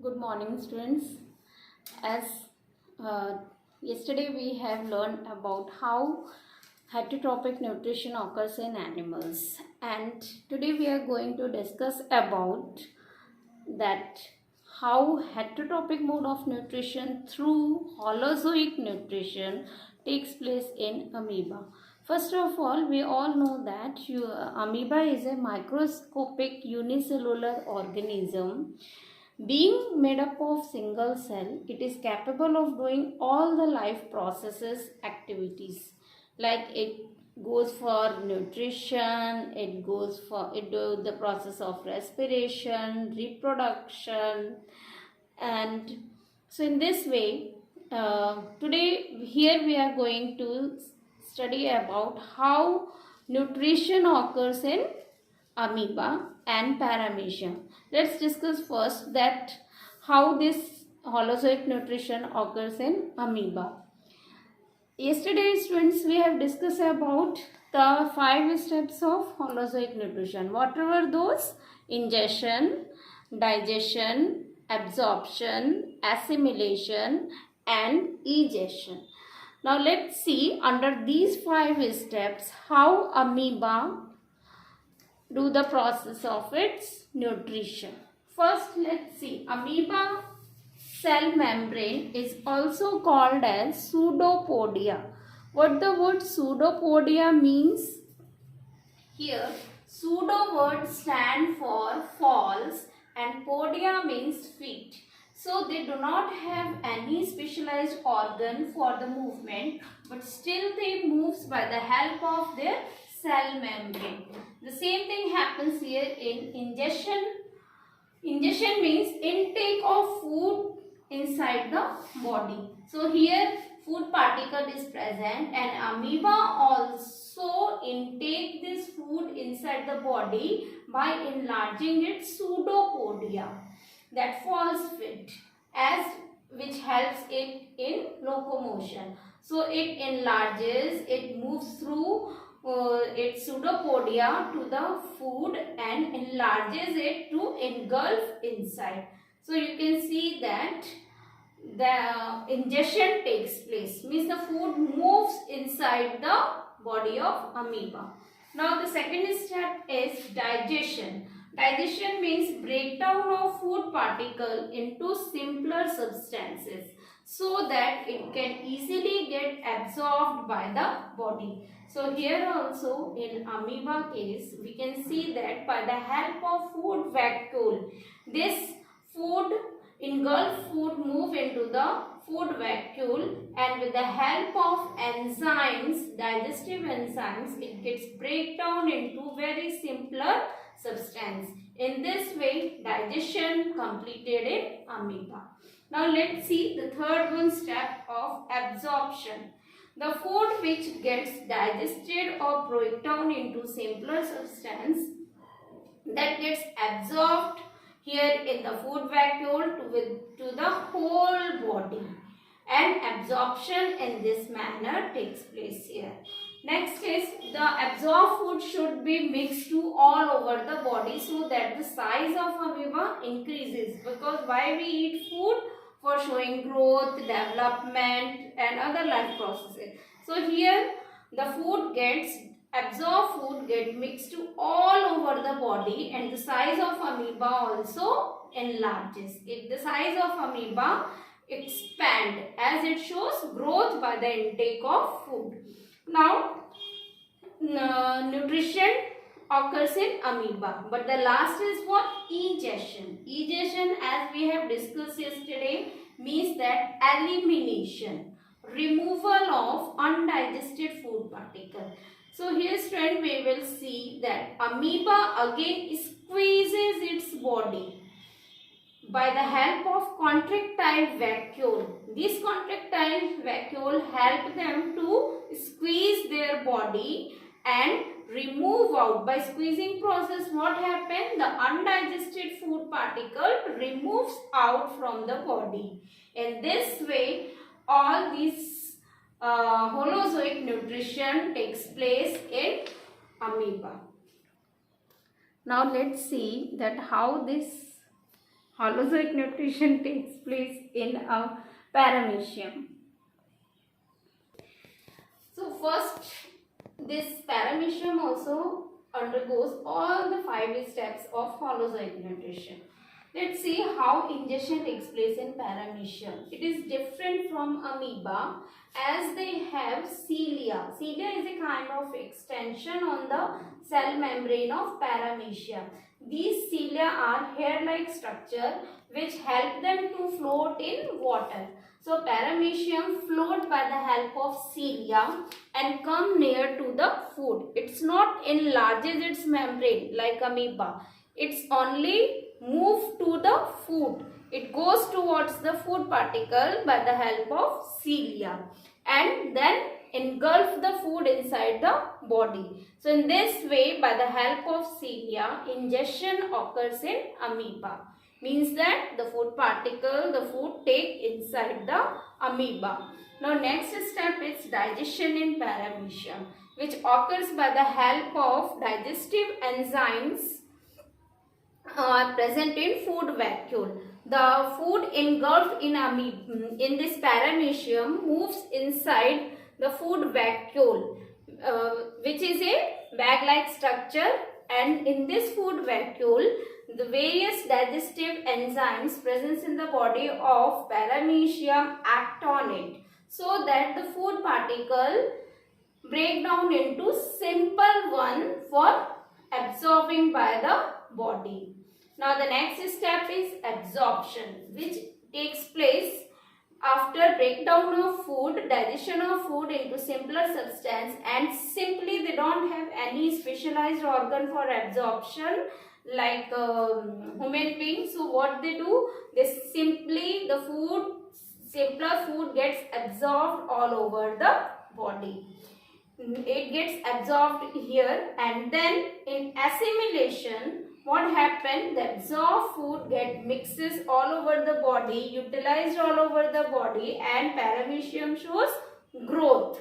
Good morning, students. As yesterday we have learned about how heterotrophic nutrition occurs in animals, and today we are going to discuss about that how heterotrophic mode of nutrition through Holozoic nutrition takes place in amoeba. First of all, we all know that amoeba is a microscopic unicellular organism. Being made up of single cell, it is capable of doing all the life processes activities. Like it goes for nutrition, it do the process of respiration, reproduction, and so in this way, today here we are going to study about how nutrition occurs in amoeba and paramecia. Let's discuss first that how this holozoic nutrition occurs in amoeba. Yesterday, students, we have discussed about the 5 steps of holozoic nutrition. What were those? Ingestion, digestion, absorption, assimilation, and egestion. Now let's see under these 5 steps how amoeba do the process of its nutrition. First, let's see. Amoeba cell membrane is also called as pseudopodia. What the word pseudopodia means? Here, pseudo word stand for false and podia means feet. So they do not have any specialized organ for the movement, but still they moves by the help of their cell membrane. The same thing happens here in ingestion. Ingestion means intake of food inside the body. So here food particle is present and amoeba also intake this food inside the body by enlarging its pseudopodia, that false feet, as which helps it in locomotion. So it enlarges, it moves through its pseudopodia to the food and enlarges it to engulf inside. So you can see that the ingestion takes place, means the food moves inside the body of amoeba. Now the second step is digestion. Digestion means breakdown of food particle into simpler substances so that it can easily get absorbed by the body. So here also in amoeba case, we can see that by the help of food vacuole, this food engulfed food move into the food vacuole, and with the help of enzymes, digestive enzymes, it gets breakdown into very simpler substance. In this way, digestion completed in amoeba. Now let's see the third one step of absorption. The food which gets digested or broken down into simpler substance that gets absorbed here in the food vacuole to the whole body, and absorption in this manner takes place here. Next is the absorbed food should be mixed to all over the body so that the size of amoeba increases, because why we eat food? For showing growth, development and other life processes. So here the food gets absorbed, food get mixed to all over the body, and the size of amoeba also enlarges. If the size of amoeba expand as it shows growth by the intake of food. Now nutrition occurs in amoeba, but the last is what? Egestion. Egestion, as we have discussed yesterday, means that elimination, removal of undigested food particle. So here student, we will see that amoeba again squeezes its body by the help of contractile vacuole. This contractile vacuole help them to squeeze their body and remove out. By squeezing process, what happens? The undigested food particle removes out from the body. In this way, all these Holozoic nutrition takes place in amoeba. Now let's see that how this Holozoic nutrition takes place in a parameecium. So first, this parameecium also undergoes all the 5 steps of Holozoic nutrition. Let's see how ingestion takes place in parameecium. It is different from amoeba as they have cilia. Cilia is a kind of extension on the cell membrane of parameecium. These cilia are hair-like structure which help them to float in water. So parameecium float by the help of cilia and come near to the food. It's not enlarges its membrane like amoeba. It's only move to the food. It goes towards the food particle by the help of cilia and then engulf the food inside the body. So in this way, by the help of cilia, ingestion occurs in amoeba. Means that the food particle, the food take inside the amoeba. Now next step is digestion in parameecium, which occurs by the help of digestive enzymes present in food vacuole. The food engulfed in this parameecium moves inside the food vacuole, which is a bag-like structure, and in this food vacuole, the various digestive enzymes present in the body of parameecium act on it, so that the food particle break down into simple one for absorbing by the body. Now the next step is absorption, which takes place after breakdown of food, digestion of food into simpler substance, and simply they don't have any specialized organ for absorption like human beings. So what they do, they simply the food, simpler food gets absorbed all over the body. It gets absorbed here, and then in assimilation, what happened? The absorbed food mixes all over the body, utilized all over the body, and parameecium shows growth.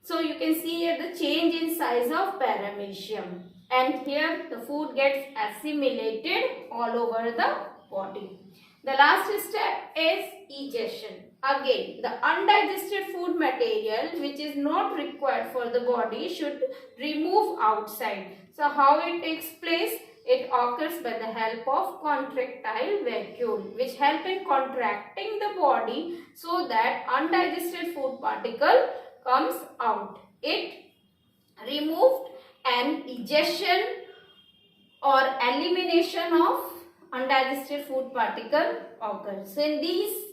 So you can see here the change in size of parameecium, and here the food gets assimilated all over the body. The last step is ingestion. Again, the undigested food material which is not required for the body should remove outside. So how it takes place? It occurs by the help of contractile vacuole, which help in contracting the body so that undigested food particle comes out. It removed, and ingestion or elimination of undigested food particle occurs. So in these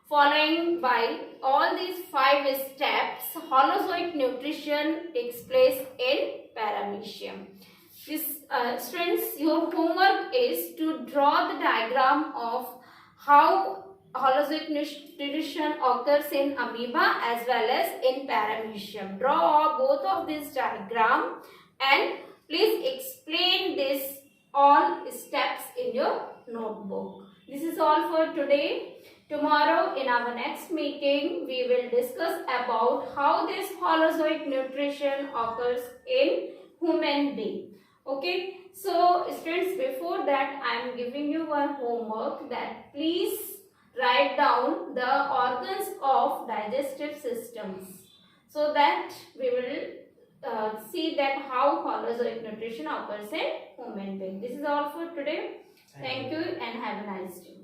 following by all these 5 steps, Holozoic nutrition takes place in parameecium. Students, your homework is to draw the diagram of how Holozoic nutrition occurs in amoeba as well as in parameecium. Draw both of these diagram and please explain this all steps in your notebook. This is all for today. Tomorrow in our next meeting, we will discuss about how this Holozoic nutrition occurs in human being. Okay, so students, before that I am giving you one homework that please write down the organs of digestive systems so that we will see that how Holozoic nutrition occurs in human being. This is all for today. Thank you and have a nice day.